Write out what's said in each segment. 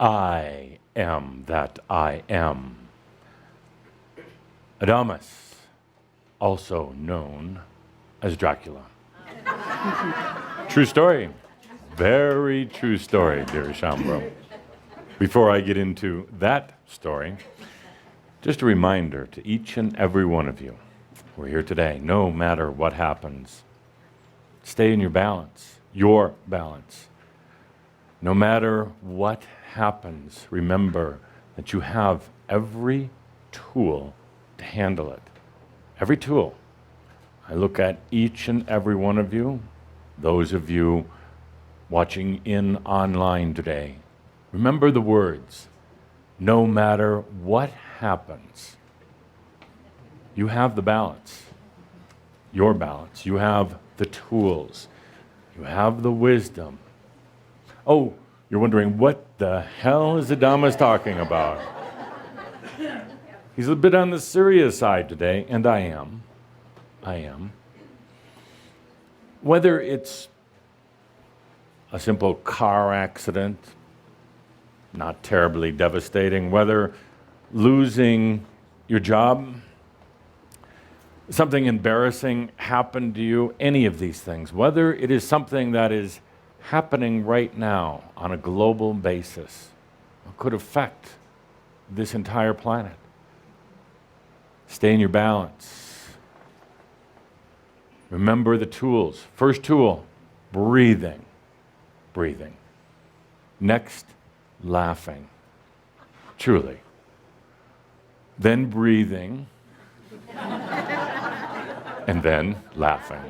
I am that I am. Adamus, also known as Dracula. True story. Very true story, dear Shambro. Before I get into that story, just a reminder to each and every one of you, we're here today, no matter what happens, stay in your balance. No matter what happens, remember that you have every tool to handle it. Every tool. I look at each and every one of you, those of you watching in online today. Remember the words, no matter what happens, you have the balance, your balance. You have the tools. You have the wisdom. Oh, you're wondering, what the hell is Adamus talking about? He's a bit on the serious side today, and I am. Whether it's a simple car accident, not terribly devastating, whether losing your job, something embarrassing happened to you, any of these things, whether it is something that is happening right now on a global basis, could affect this entire planet. Stay in your balance. Remember the tools. First tool, breathing. Next, laughing. Truly. Then breathing. And then laughing.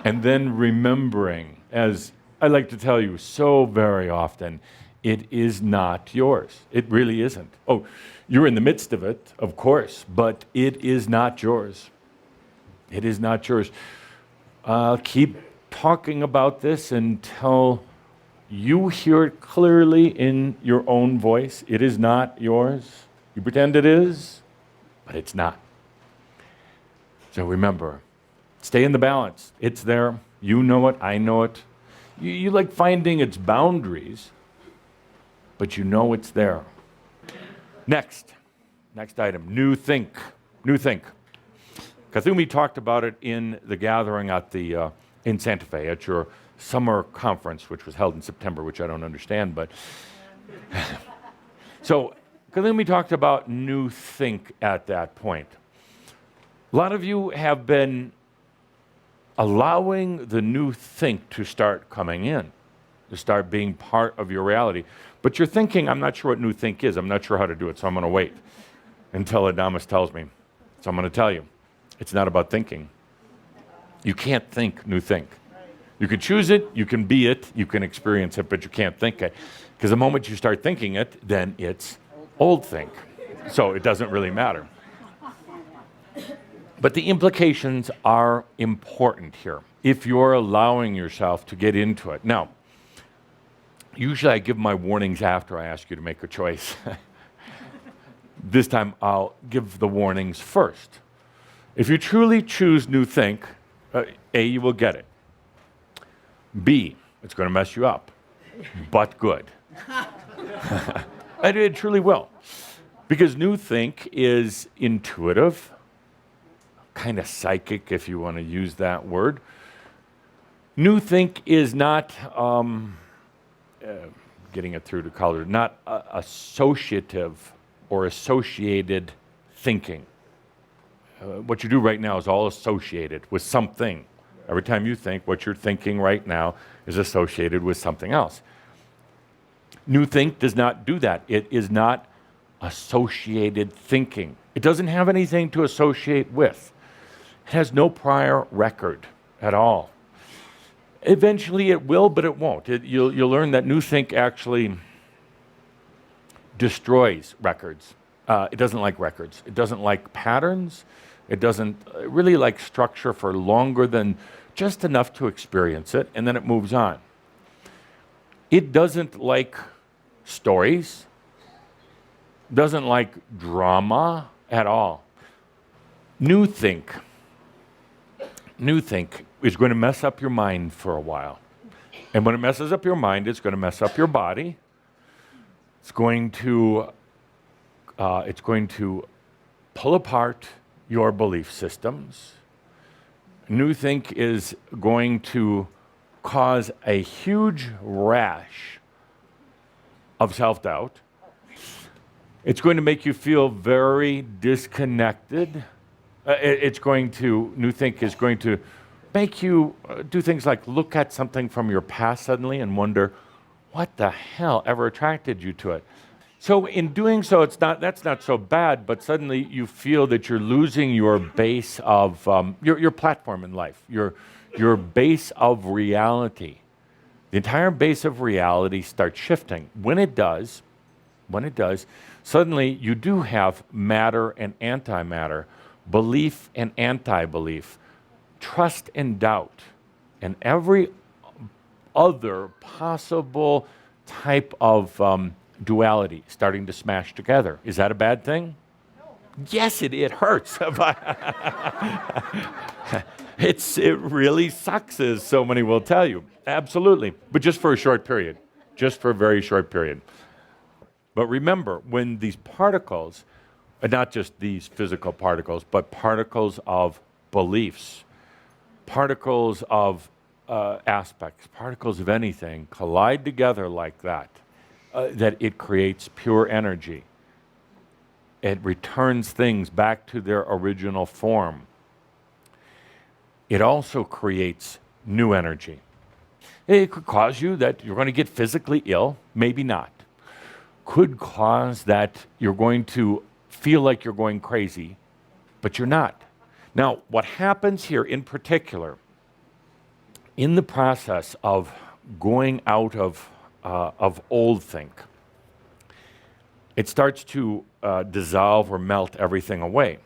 And then remembering, as I like to tell you so very often, it is not yours. It really isn't. Oh, you're in the midst of it, of course, but it is not yours. It is not yours. Keep talking about this until you hear it clearly in your own voice. It is not yours. You pretend it is, but it's not. So remember, stay in the balance. It's there. You know it. I know it. You like finding its boundaries, but you know it's there. Next item, new think. Kathumi talked about it in the gathering at the in Santa Fe at your summer conference, which was held in September, which I don't understand, but so Kathumi talked about new think at that point. A lot of you have been allowing the new think to start coming in, to start being part of your reality. But you're thinking, I'm not sure what new think is. I'm not sure how to do it, so I'm going to wait until Adamus tells me. So I'm going to tell you, it's not about thinking. You can't think new think. You can choose it, you can be it, you can experience it, but you can't think it. Because the moment you start thinking it, then it's old think. So it doesn't really matter. But the implications are important here if you're allowing yourself to get into it. Now, usually I give my warnings after I ask you to make a choice. This time I'll give the warnings first. If you truly choose new think, A, you will get it. B, it's going to mess you up, but good. It truly will. Because new think is intuitive, kind of psychic, if you want to use that word. New think is not, getting it through to color, not associative or associated thinking. What you do right now is all associated with something. Every time you think, what you're thinking right now is associated with something else. New think does not do that. It is not associated thinking. It doesn't have anything to associate with. It has no prior record at all. Eventually it will, but it won't. You'll learn that new think actually destroys records. It doesn't like records. It doesn't like patterns. It doesn't really like structure for longer than just enough to experience it, and then it moves on. It doesn't like stories, doesn't like drama at all. New think is going to mess up your mind for a while. And when it messes up your mind, it's going to mess up your body, It's going to pull apart your belief systems. New think is going to cause a huge rash of self-doubt. It's going to make you feel very disconnected. New think is going to make you do things like look at something from your past suddenly and wonder, what the hell ever attracted you to it? So in doing so, that's not so bad, but suddenly you feel that you're losing your base of, your platform in life, your base of reality. The entire base of reality starts shifting. When it does, suddenly you do have matter and antimatter, belief and anti-belief, trust and doubt, and every other possible type of duality starting to smash together. Is that a bad thing? No. Yes, it hurts. It really sucks, as so many will tell you. Absolutely. But just for a short period. Just for a very short period. But remember, when these particles, not just these physical particles, but particles of beliefs, particles of aspects, particles of anything collide together like that, that it creates pure energy. It returns things back to their original form. It also creates new energy. It could cause you that you're going to get physically ill, maybe not. Could cause that you're going to feel like you're going crazy, but you're not. Now, what happens here in particular, in the process of going out of old think, it starts to dissolve or melt everything away.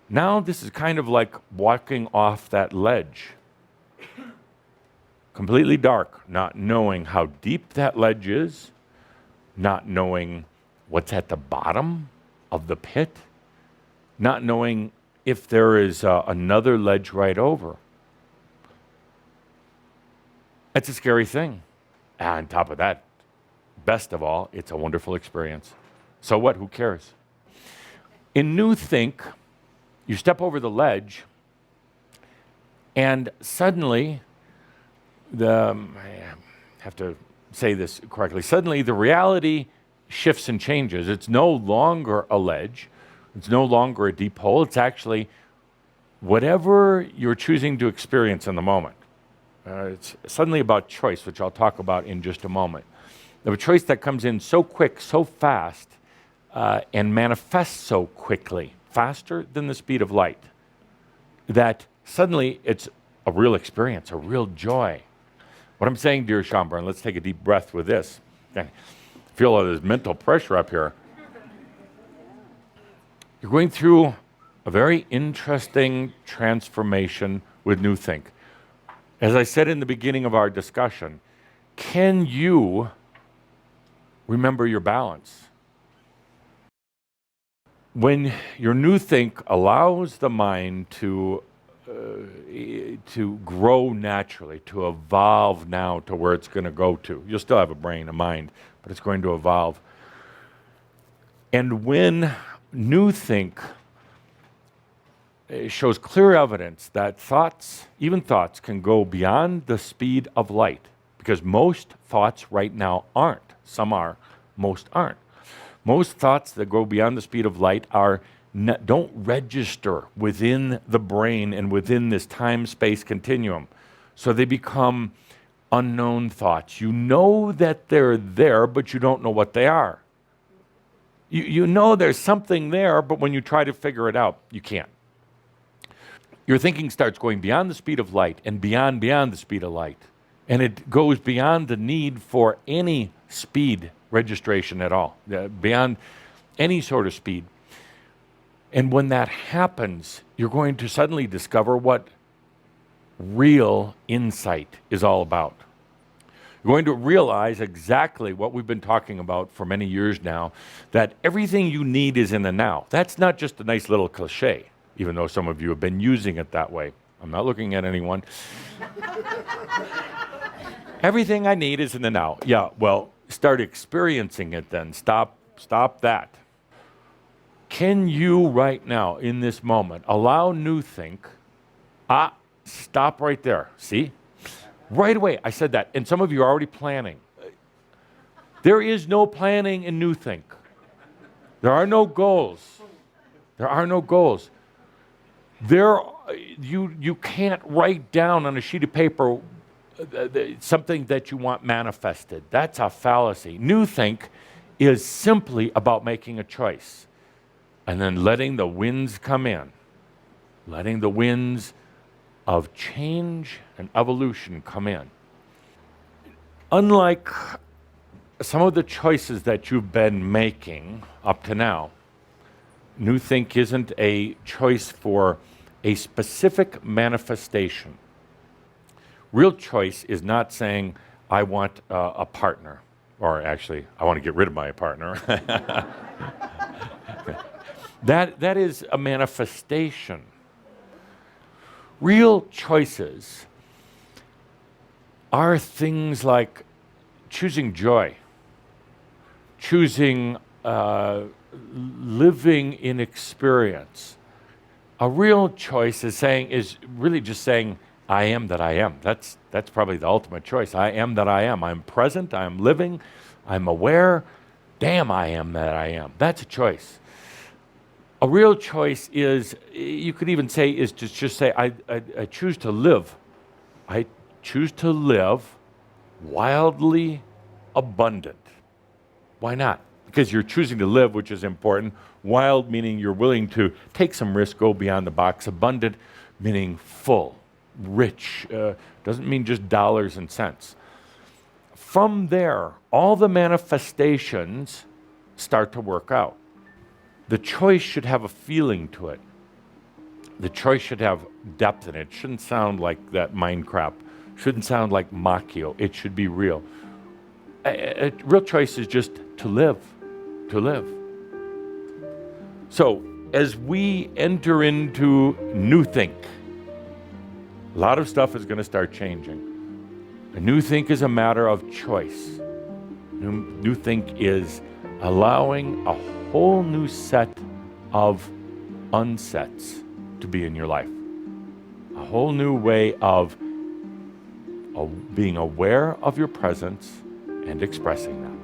Now this is kind of like walking off that ledge. Completely dark, not knowing how deep that ledge is, not knowing what's at the bottom of the pit, not knowing if there is another ledge right over. It's a scary thing. And on top of that, best of all, it's a wonderful experience. So what? Who cares? In New Think, you step over the ledge, and suddenly, I have to say this correctly, suddenly the reality shifts and changes. It's no longer a ledge. It's no longer a deep hole. It's actually whatever you're choosing to experience in the moment. It's suddenly about choice, which I'll talk about in just a moment. A choice that comes in so quick, so fast, and manifests so quickly, faster than the speed of light, that suddenly it's a real experience, a real joy. What I'm saying, dear Schomburg, let's take a deep breath with this. Okay. Feel all this mental pressure up here. You're going through a very interesting transformation with New Think. As I said in the beginning of our discussion, can you remember your balance? When your New Think allows the mind to grow naturally, to evolve now to where it's going to go to. You'll still have a brain, a mind, but it's going to evolve. And when New Think shows clear evidence that thoughts, even thoughts, can go beyond the speed of light, because most thoughts right now aren't. Some are, most aren't. Most thoughts that go beyond the speed of light don't register within the brain and within this time-space continuum. So they become unknown thoughts. You know that they're there, but you don't know what they are. You know there's something there, but when you try to figure it out, you can't. Your thinking starts going beyond the speed of light and beyond the speed of light. And it goes beyond the need for any speed registration at all, beyond any sort of speed. And when that happens, you're going to suddenly discover what real insight is all about. You're going to realize exactly what we've been talking about for many years now, that everything you need is in the now. That's not just a nice little cliche, even though some of you have been using it that way. I'm not looking at anyone. Everything I need is in the now. Yeah, well, start experiencing it then. Stop that. Can you right now, in this moment, allow new think? Stop right there. See? Right away, I said that. And some of you are already planning. There is no planning in new think. There are no goals. There are no goals. You can't write down on a sheet of paper something that you want manifested. That's a fallacy. New think is simply about making a choice and then letting the winds come in, letting the winds of change and evolution come in. Unlike some of the choices that you've been making up to now, new think isn't a choice for a specific manifestation. Real choice is not saying, I want a partner, or actually, I want to get rid of my partner. That is a manifestation. Real choices are things like choosing joy, choosing living in experience. A real choice is really just saying, I am that I am. That's probably the ultimate choice. I am that I am. I'm present, I'm living, I'm aware. Damn, I am that I am. That's a choice. A real choice is, you could even say, is to just say, I choose to live. I choose to live wildly abundant. Why not? Because you're choosing to live, which is important. Wild meaning you're willing to take some risk, go beyond the box. Abundant meaning full, rich. Doesn't mean just dollars and cents. From there, all the manifestations start to work out. The choice should have a feeling to it. The choice should have depth in it. It shouldn't sound like that mind crap. Shouldn't sound like Machio. It should be real. A real choice is just to live, to live. So, as we enter into new think, a lot of stuff is going to start changing. A new think is a matter of choice. New think is allowing a whole new set of unsets to be in your life. A whole new way of being aware of your presence and expressing that.